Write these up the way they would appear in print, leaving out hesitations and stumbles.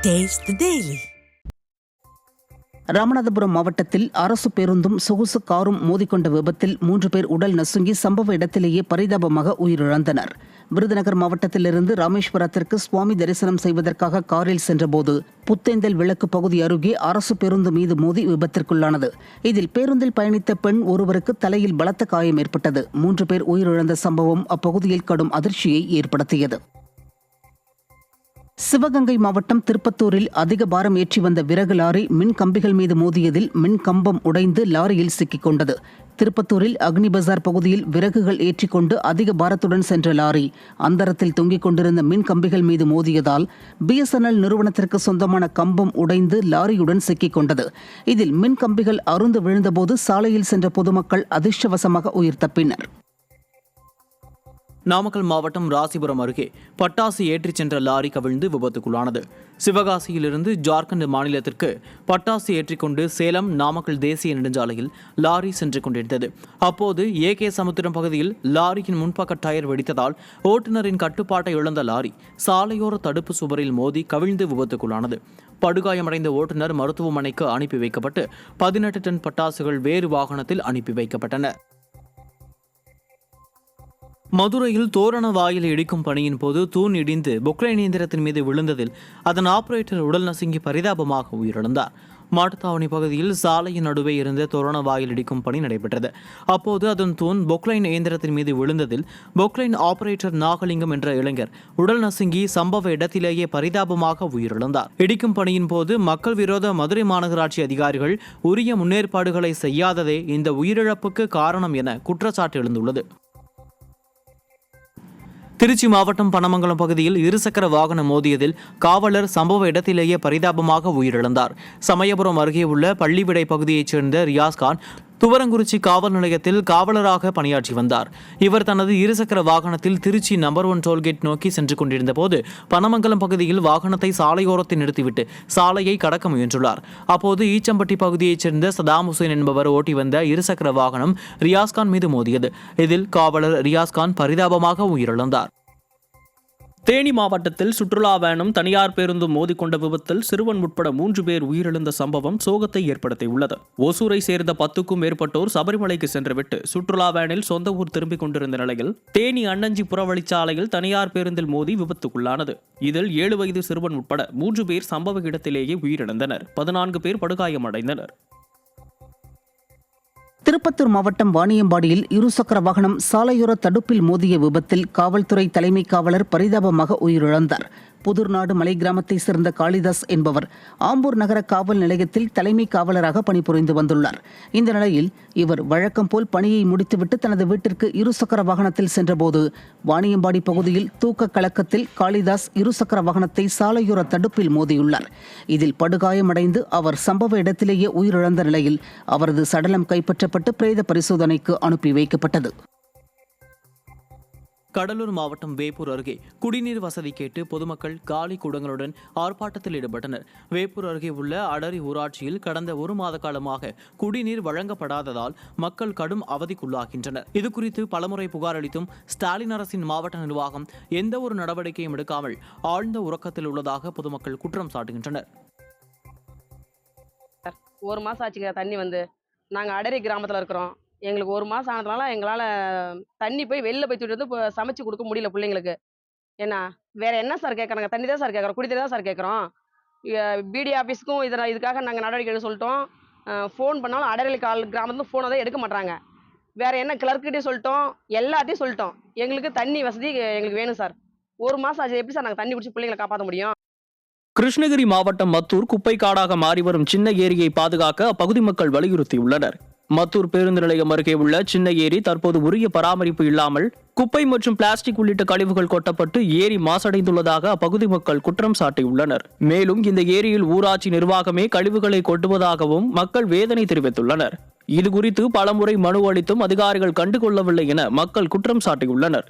Taste the Daily. Ramanathapuram மாவட்டத்தில் அரசு பேருந்தும் சொகுசு காரும் மோதிக்கொண்ட விபத்தில் 3 பேர் உடல் நசுங்கி சம்பவ இடத்திலேயே பரிதாபமாக உயிரிழந்தனர். விருதுநகர் மாவட்டத்திலிருந்து ராமேஸ்வரத்திற்கு சுவாமி தரிசனம் செய்வதற்காக காரில் சென்றபோது புத்தேந்தல் விளக்கு பகுதி அருகே அரசு பேருந்து மீது மோதி விபத்திற்குள்ளானது. இதில் பேருந்தில் பயணித்த பெண் ஒருவருக்கு தலையில் பலத்த காயம் ஏற்பட்டது. 3 பேர் உயிரிழந்த சம்பவம் அப்பகுதியில் கடும் அதிர்ச்சியை ஏற்படுத்தியது. சிவகங்கை மாவட்டம் திருப்பத்தூரில் அதிக பாரம் ஏற்றி வந்த விறகு லாரி மின் கம்பிகள் மீது மோதியதில் மின் கம்பம் உடைந்து லாரியில் சிக்கிக் கொண்டது. திருப்பத்தூரில் அக்னி பஜார் பகுதியில் விறகுகள் ஏற்றிக்கொண்டு அதிக பாரத்துடன் சென்ற லாரி அந்தரத்தில் தொங்கிக் கொண்டிருந்த மின் கம்பிகள் மீது மோதியதால் BSNL நிறுவனத்திற்கு சொந்தமான கம்பம் உடைந்து லாரியுடன் சிக்கிக் கொண்டது. இதில் மின் கம்பிகள் அறுந்து விழுந்தபோது சாலையில் சென்ற பொதுமக்கள் அதிர்ஷ்டவசமாக உயிர் தப்பினர். நாமக்கல் மாவட்டம் ராசிபுரம் அருகே பட்டாசு ஏற்றிச் சென்ற லாரி கவிழ்ந்து விபத்துக்குள்ளானது. சிவகாசியிலிருந்து ஜார்க்கண்ட் மாநிலத்திற்கு பட்டாசு ஏற்றிக்கொண்டு சேலம் நாமக்கல் தேசிய நெடுஞ்சாலையில் லாரி சென்று கொண்டிருந்தது. அப்போது AK சமுத்திரம் பகுதியில் லாரியின் முன்பக்க டயர் வெடித்ததால் ஓட்டுநரின் கட்டுப்பாட்டை இழந்த லாரி சாலையோர தடுப்பு சுவரில் மோதி கவிழ்ந்து விபத்துக்குள்ளானது. படுகாயமடைந்த ஓட்டுநர் மருத்துவமனைக்கு அனுப்பி வைக்கப்பட்டு 18 டன் பட்டாசுகள் வேறு வாகனத்தில் அனுப்பி வைக்கப்பட்டன. மதுரையில் தோரண வாயில் இடிக்கும் பணியின் போது தூண் இடிந்து பொக்லைன் இயந்திரத்தின் மீது விழுந்ததில் அதன் ஆபரேட்டர் உடல் நசுங்கி பரிதாபமாக உயிரிழந்தார். மாட்டுத்தாவணி பகுதியில் சாலையின் நடுவே இருந்த தோரண வாயில் இடிக்கும் பணி நடைபெற்றது. அப்போது அதன் தூண் பொக்லைன் இயந்திரத்தின் மீது விழுந்ததில் பொக்லைன் ஆபரேட்டர் நாகலிங்கம் என்ற இளைஞர் உடல் நசுங்கி சம்பவ இடத்திலேயே பரிதாபமாக உயிரிழந்தார். இடிக்கும் பணியின் போது மக்கள் விரோத மதுரை மாநகராட்சி அதிகாரிகள் உரிய முன்னேற்பாடுகளை செய்யாததே இந்த உயிரிழப்புக்கு காரணம் என குற்றச்சாட்டு எழுந்துள்ளது. திருச்சி மாவட்டம் பனமங்கலம் பகுதியில் இருசக்கர வாகனம் மோதியதில் காவலர் சம்பவ இடத்திலேயே பரிதாபமாக உயிரிழந்தார். சமயபுரம் அருகே உள்ள பள்ளிவிடை பகுதியைச் சேர்ந்த ரியாஸ்கான் துவரங்குறிச்சி காவல் நிலையத்தில் காவலராக பணியாற்றி வந்தார். இவர் தனது இருசக்கர வாகனத்தில் திருச்சி நம்பர் 1 டோல்கேட் நோக்கி சென்று கொண்டிருந்த போது பனமங்கலம் பகுதியில் வாகனத்தை சாலையோரத்தில் நிறுத்திவிட்டு சாலையை கடக்க முயன்றுள்ளார். அப்போது ஈச்சம்பட்டி பகுதியைச் சேர்ந்த சதாம் ஹுசேன் என்பவர் ஓட்டி வந்த இருசக்கர வாகனம் ரியாஸ்கான் மீது மோதியது. இதில் காவலர் ரியாஸ்கான் பரிதாபமாக உயிரிழந்தார். தேனி மாவட்டத்தில் சுற்றுலா வேனும் தனியார் பேருந்தும் மோதிக்கொண்ட விபத்தில் சிறுவன் உட்பட 3 பேர் உயிரிழந்த சம்பவம் சோகத்தை ஏற்படுத்தியுள்ளது. ஒசூரை சேர்ந்த 10க்கும் மேற்பட்டோர் சபரிமலைக்கு சென்றுவிட்டு சுற்றுலா வேனில் சொந்த ஊர் திரும்பிக் கொண்டிருந்த நிலையில் தேனி அன்னஞ்சி புறவழிச்சாலையில் தனியார் பேருந்தில் மோதி விபத்துக்குள்ளானது. இதில் 7 வயது சிறுவன் உட்பட 3 பேர் சம்பவ இடத்திலேயே உயிரிழந்தனர். 14 பேர் படுகாயமடைந்தனர். திருப்பத்தூர் மாவட்டம் வாணியம்பாடியில் இருசக்கர வாகனம் சாலையோர தடுப்பில் மோதிய விபத்தில் காவல்துறை தலைமை காவலர் பரிதாபமாக உயிரிழந்தார். புதுர்நாடு மலை கிராமத்தை சேர்ந்த காளிதாஸ் என்பவர் ஆம்பூர் நகர காவல் நிலையத்தில் தலைமை காவலராக பணிபுரிந்து வந்துள்ளார். இந்த நிலையில் இவர் வழக்கம் போல் பணியை முடித்துவிட்டு தனது வீட்டிற்கு இருசக்கர வாகனத்தில் சென்றபோது வாணியம்பாடி பகுதியில் தூக்க கலக்கத்தில் காளிதாஸ் இருசக்கர வாகனத்தை சாலையோர தடுப்பில் மோதியுள்ளார். இதில் படுகாயமடைந்து அவர் சம்பவ இடத்திலேயே உயிரிழந்த நிலையில் அவரது சடலம் கைப்பற்றப்பட்டு பிரேத பரிசோதனைக்கு அனுப்பி வைக்கப்பட்டது. கடலூர் மாவட்டம் வேப்பூர் அருகே குடிநீர் வசதி கேட்டு பொதுமக்கள் காலி குடங்களுடன் ஆர்ப்பாட்டத்தில் ஈடுபட்டனர். வேப்பூர் அருகே உள்ள அடரி ஊராட்சியில் கடந்த 1 மாத காலமாக குடிநீர் வழங்கப்படாததால் மக்கள் கடும் அவதிக்குள்ளாகின்றனர். இதுகுறித்து பலமுறை புகார் அளித்தும் ஸ்டாலின் அரசின் மாவட்ட நிர்வாகம் எந்த ஒரு நடவடிக்கையும் எடுக்காமல் ஆழ்ந்த உறக்கத்தில் உள்ளதாக பொதுமக்கள் குற்றம் சாட்டுகின்றனர். 1 மாசம் ஆச்சுங்க தண்ணி வந்து. நாங்கள் அடரி கிராமத்தில் இருக்கிறோம். எங்களுக்கு 1 மாதம் ஆனதுனால எங்களால் தண்ணி போய் வெளில போய் தூக்கிட்டு வந்து சமைச்சு கொடுக்க முடியல பிள்ளைங்களுக்கு. ஏன்னா வேற என்ன சார் கேட்குறாங்க? தண்ணி தான் சார் கேட்குறோம், குடித்தண்ணி தான் சார் கேட்குறோம். BD ஆஃபீஸுக்கும் இதுக்காக நாங்கள் நடவடிக்கை எடுக்க சொல்லிட்டோம். ஃபோன் பண்ணாலும் அடரி கிராமத்துலேருந்து ஃபோனை தான் எடுக்க மாட்டாங்க. வேற என்ன கிளர்க்கிட்டே சொல்லிட்டோம், எல்லாத்தையும் சொல்லிட்டோம். எங்களுக்கு தண்ணி வசதி எங்களுக்கு வேணும் சார். 1 மாதம் ஆச்சு, எப்படி சார் நாங்கள் தண்ணி குடிச்சு பிள்ளைங்களை காப்பாற்ற முடியும்? கிருஷ்ணகிரி மாவட்டம் மத்தூர் குப்பை காடாக மாறி வரும் சின்ன ஏரியை பாதுகாக்க அப்பகுதி மக்கள் வலியுறுத்தியுள்ளனர். மத்தூர் பேருந்து நிலையம் அருகே உள்ள சின்ன ஏரி தற்போது உரிய பராமரிப்பு இல்லாமல் குப்பை மற்றும் பிளாஸ்டிக் உள்ளிட்ட கழிவுகள் கொட்டப்பட்டு ஏரி மாசடைந்துள்ளதாக அப்பகுதி மக்கள் குற்றம் சாட்டியுள்ளனர். மேலும் இந்த ஏரியில் ஊராட்சி நிர்வாகமே கழிவுகளை கொட்டுவதாகவும் மக்கள் வேதனை தெரிவித்துள்ளனர். இதுகுறித்து பலமுறை மனு அளித்தும் அதிகாரிகள் கண்டுகொள்ளவில்லை என மக்கள் குற்றம் சாட்டியுள்ளனர்.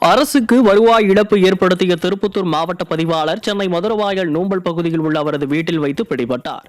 அரசுக்கு வருவாய் இழப்பு ஏற்படுத்திய திருப்பத்தூர் மாவட்ட பதிவாளர் சென்னை மதுரவாயல் நூம்பல் பகுதியில் உள்ள அவரது வீட்டில் வைத்து பிடிபட்டார்.